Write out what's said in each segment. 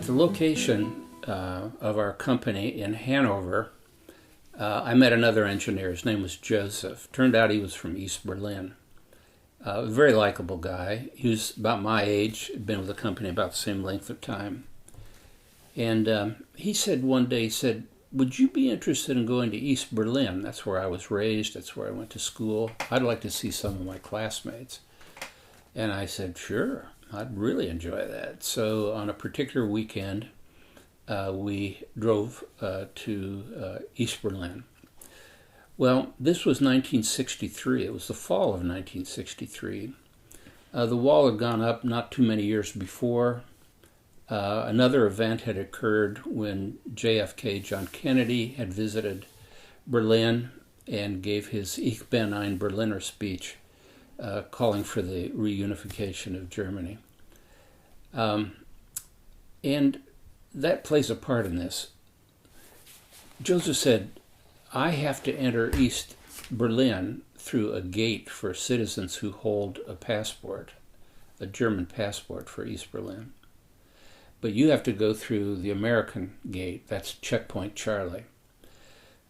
At the location of our company in Hanover, I met another engineer. His name was Joseph. Turned out he was from East Berlin. A very likable guy. He was about my age, had been with the company about the same length of time. And he said one day, he said, "Would you be interested in going to East Berlin? That's where I was raised. That's where I went to school. I'd like to see some of my classmates." And I said, "Sure, I'd really enjoy that." So on a particular weekend, we drove to East Berlin. Well, this was 1963. It was the fall of 1963. The wall had gone up not too many years before. Another event had occurred when JFK, John Kennedy, had visited Berlin and gave his Ich bin ein Berliner speech, calling for the reunification of Germany. And that plays a part in this. Joseph said, "I have to enter East Berlin through a gate for citizens who hold a passport, a German passport for East Berlin. But you have to go through the American gate, that's Checkpoint Charlie."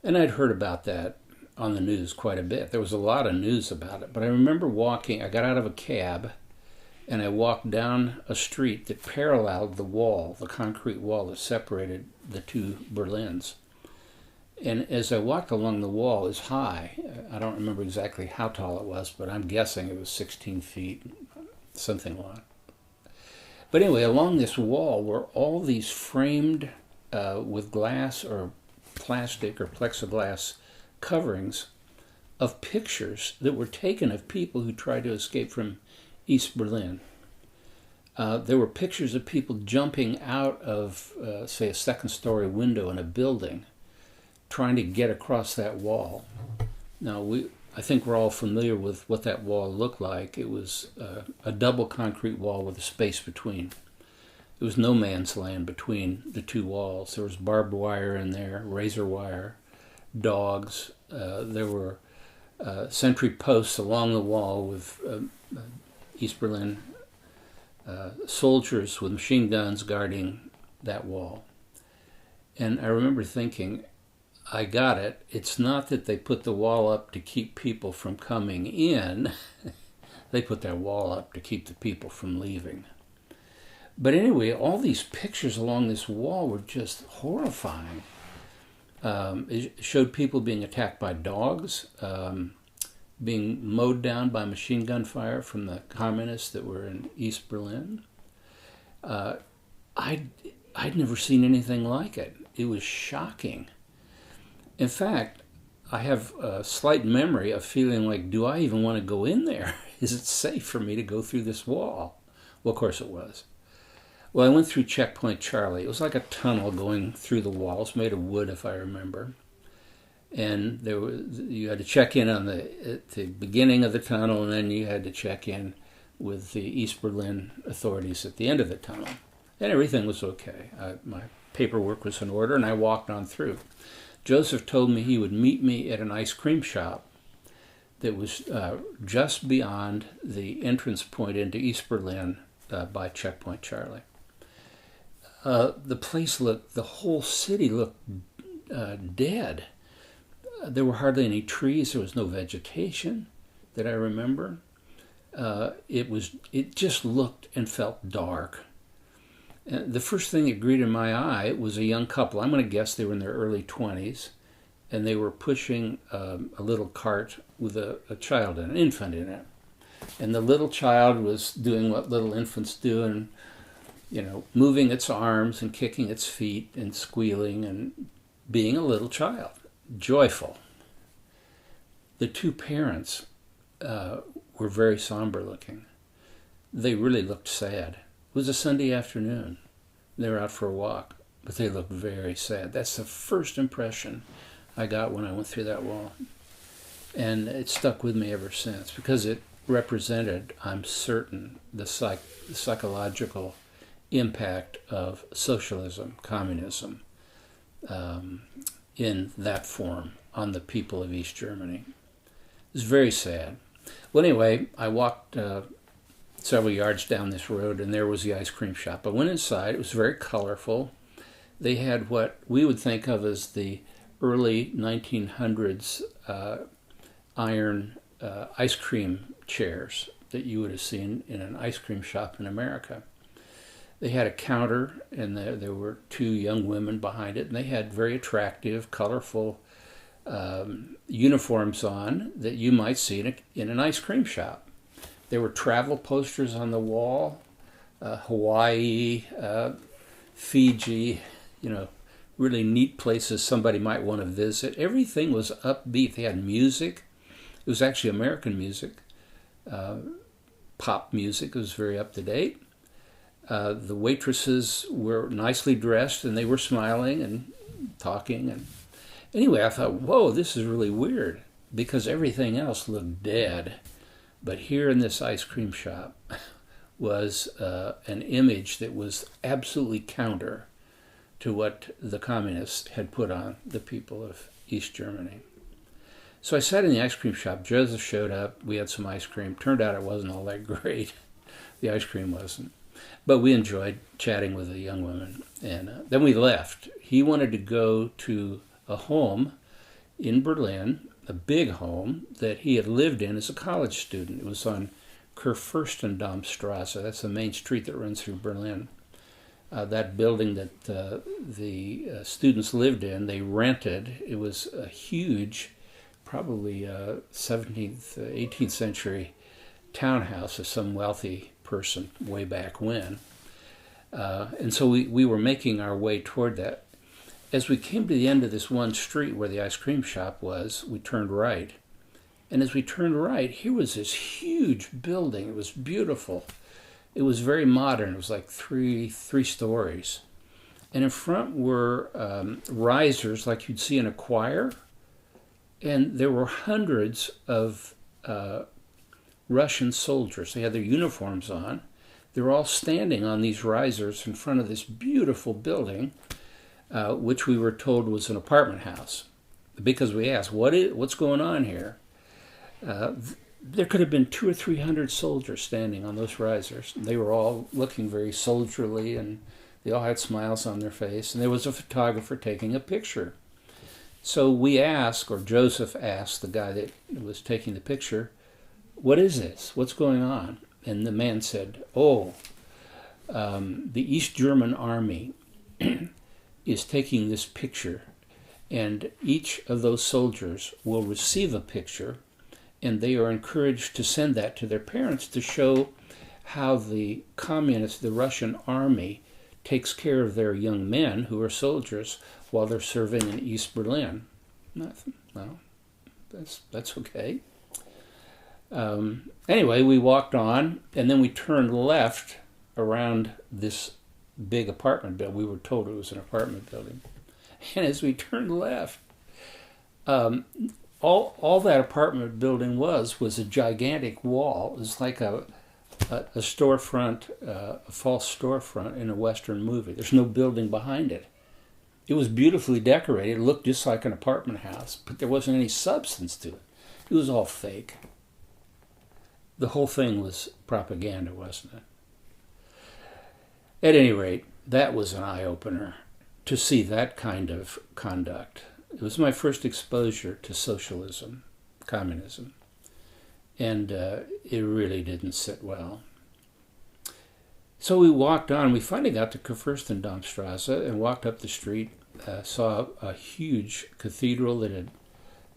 And I'd heard about that on the news quite a bit. There was a lot of news about it. But I remember walking, I got out of a cab, and I walked down a street that paralleled the wall, the concrete wall that separated the two Berlins. And as I walked along the wall, it's high. I don't remember exactly how tall it was, but I'm guessing it was 16 feet, something like that. But anyway, along this wall were all these framed with glass or plastic or plexiglass coverings of pictures that were taken of people who tried to escape from East Berlin. There were pictures of people jumping out of, say, a second-story window in a building, trying to get across that wall. Now, I think we're all familiar with what that wall looked like. It was a double concrete wall with a space between. There was no man's land between the two walls. There was barbed wire in there, razor wire, dogs. There were sentry posts along the wall with East Berlin soldiers with machine guns guarding that wall. And I remember thinking, I got it. It's not that they put the wall up to keep people from coming in. They put that wall up to keep the people from leaving. But anyway, all these pictures along this wall were just horrifying. It showed people being attacked by dogs, being mowed down by machine gun fire from the communists that were in East Berlin. I'd never seen anything like it. It was shocking. In fact, I have a slight memory of feeling like, do I even want to go in there? Is it safe for me to go through this wall? Well, of course it was. Well, I went through Checkpoint Charlie. It was like a tunnel going through the walls, made of wood, if I remember. And you had to check in at the beginning of the tunnel, and then you had to check in with the East Berlin authorities at the end of the tunnel. And everything was okay. My paperwork was in order, and I walked on through. Joseph told me he would meet me at an ice cream shop that was just beyond the entrance point into East Berlin by Checkpoint Charlie. The whole city looked dead. There were hardly any trees. There was no vegetation that I remember. It just looked and felt dark. The first thing that greeted my eye was a young couple. I'm going to guess they were in their early 20s, and they were pushing a little cart with a child, an infant in it. And the little child was doing what little infants do, and moving its arms and kicking its feet and squealing and being a little child, joyful. The two parents were very somber looking. They really looked sad. It was a Sunday afternoon. They were out for a walk, but they looked very sad. That's the first impression I got when I went through that wall. And it stuck with me ever since because it represented, I'm certain, the psychological impact of socialism, communism, in that form on the people of East Germany. It was very sad. Well, anyway, I walked several yards down this road, and there was the ice cream shop. I went inside. It was very colorful. They had what we would think of as the early 1900s iron ice cream chairs that you would have seen in an ice cream shop in America. They had a counter, and there were two young women behind it, and they had very attractive, colorful uniforms on that you might see in an ice cream shop. There were travel posters on the wall, Hawaii, Fiji, really neat places somebody might want to visit. Everything was upbeat. They had music. It was actually American music, pop music. It was very up to date. The waitresses were nicely dressed, and they were smiling and talking. And anyway, I thought, whoa, this is really weird, because everything else looked dead. But here in this ice cream shop was an image that was absolutely counter to what the communists had put on the people of East Germany. So I sat in the ice cream shop. Joseph showed up. We had some ice cream. Turned out it wasn't all that great. The ice cream wasn't. But we enjoyed chatting with the young women. And then we left. He wanted to go to a home in Berlin, a big home that he had lived in as a college student. It was on Kurfürstendammstrasse. That's the main street that runs through Berlin. That building that the students lived in, they rented. It was a huge, probably 17th, 18th century townhouse of some wealthy person way back when. And so we were making our way toward that. As we came to the end of this one street where the ice cream shop was, we turned right. And as we turned right, here was this huge building. It was beautiful. It was very modern. It was like three stories. And in front were risers like you'd see in a choir. And there were hundreds of Russian soldiers. They had their uniforms on. They were all standing on these risers in front of this beautiful building, which we were told was an apartment house. Because we asked, what's going on here? There could have been 200 or 300 soldiers standing on those risers. They were all looking very soldierly, and they all had smiles on their face. And there was a photographer taking a picture. So we asked, or Joseph asked the guy that was taking the picture, what is this? What's going on? And the man said, the East German army is taking this picture, and each of those soldiers will receive a picture, and they are encouraged to send that to their parents to show how the communists, the Russian army, takes care of their young men who are soldiers while they're serving in East Berlin. Well, that's okay. Anyway, we walked on, and then we turned left around this big apartment building. We were told it was an apartment building. And as we turned left, all that apartment building was a gigantic wall. It was like a storefront, a false storefront in a Western movie. There's no building behind it. It was beautifully decorated. It looked just like an apartment house, but there wasn't any substance to it. It was all fake. The whole thing was propaganda, wasn't it? At any rate, that was an eye-opener to see that kind of conduct. It was my first exposure to socialism, communism, and it really didn't sit well. So we walked on. We finally got to Kurfürstendammstrasse and walked up the street, saw a huge cathedral that had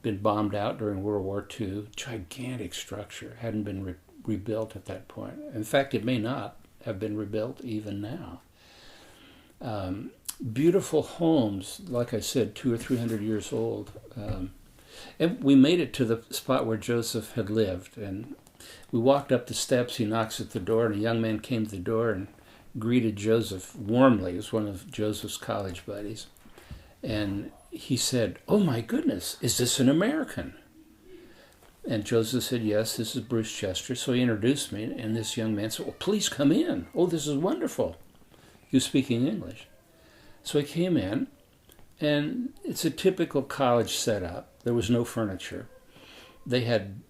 been bombed out during World War II, gigantic structure, hadn't been rebuilt at that point. In fact, it may not have been rebuilt even now. Beautiful homes, like I said, 200 or 300 years old. And we made it to the spot where Joseph had lived. And we walked up the steps. He knocks at the door, and a young man came to the door and greeted Joseph warmly. He was one of Joseph's college buddies. And he said, "Oh my goodness, is this an American?" And Joseph said, "Yes, this is Bruce Chester." So he introduced me, and this young man said, "Well, please come in. Oh, this is wonderful." He was speaking English. So he came in, and it's a typical college setup. There was no furniture. They had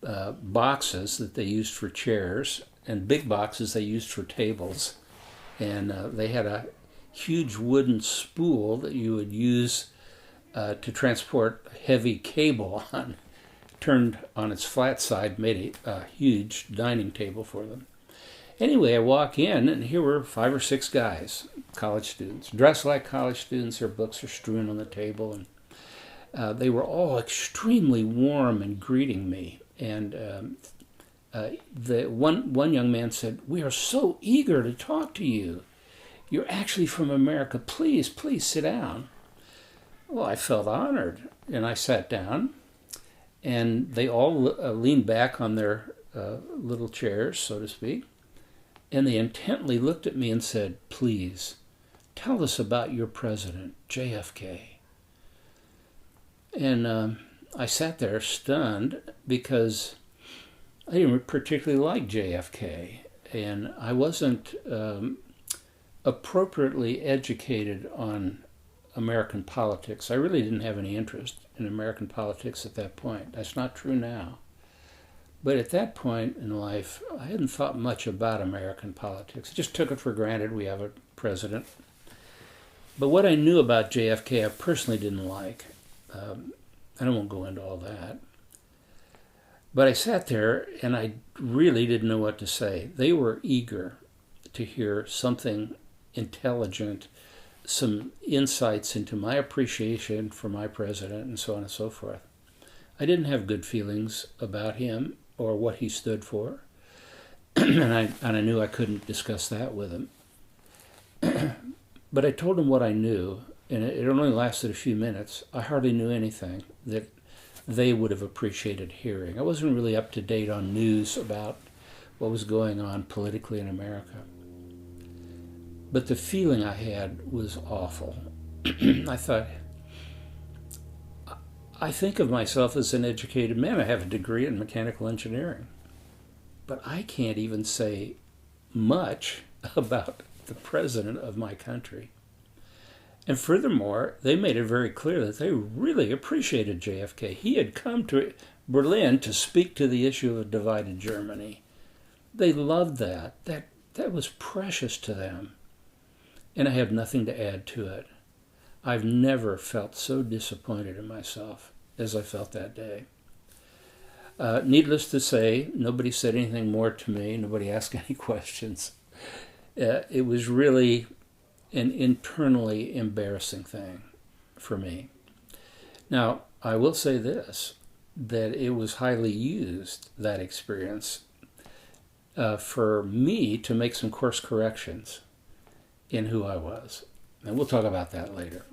boxes that they used for chairs, and big boxes they used for tables. And they had a huge wooden spool that you would use to transport heavy cable on. Turned on its flat side, made a huge dining table for them. Anyway, I walk in, and here were 5 or 6 guys, college students, dressed like college students. Their books are strewn on the table, and they were all extremely warm in greeting me. And the one young man said, "We are so eager to talk to you. You're actually from America. Please sit down." Well, I felt honored, and I sat down, and they all leaned back on their little chairs, so to speak, and they intently looked at me and said, "Please, tell us about your president, JFK." And I sat there stunned because I didn't particularly like JFK, and I wasn't appropriately educated on American politics. I really didn't have any interest in American politics at that point. That's not true now. But at that point in life, I hadn't thought much about American politics. I just took it for granted we have a president. But what I knew about JFK, I personally didn't like. I won't go into all that. But I sat there, and I really didn't know what to say. They were eager to hear something intelligent, some insights into my appreciation for my president, and so on and so forth. I didn't have good feelings about him or what he stood for, and I knew I couldn't discuss that with him. But I told him what I knew, and it only lasted a few minutes. I hardly knew anything that they would have appreciated hearing. I wasn't really up to date on news about what was going on politically in America. But the feeling I had was awful. I thought, I think of myself as an educated man. I have a degree in mechanical engineering. But I can't even say much about the president of my country. And furthermore, they made it very clear that they really appreciated JFK. He had come to Berlin to speak to the issue of divided Germany. They loved that. That was precious to them. And I have nothing to add to it. I've never felt so disappointed in myself as I felt that day. Needless to say, nobody said anything more to me. Nobody asked any questions. It was really an internally embarrassing thing for me. Now, I will say this, that it was highly used, that experience, for me to make some course corrections in who I was. And we'll talk about that later.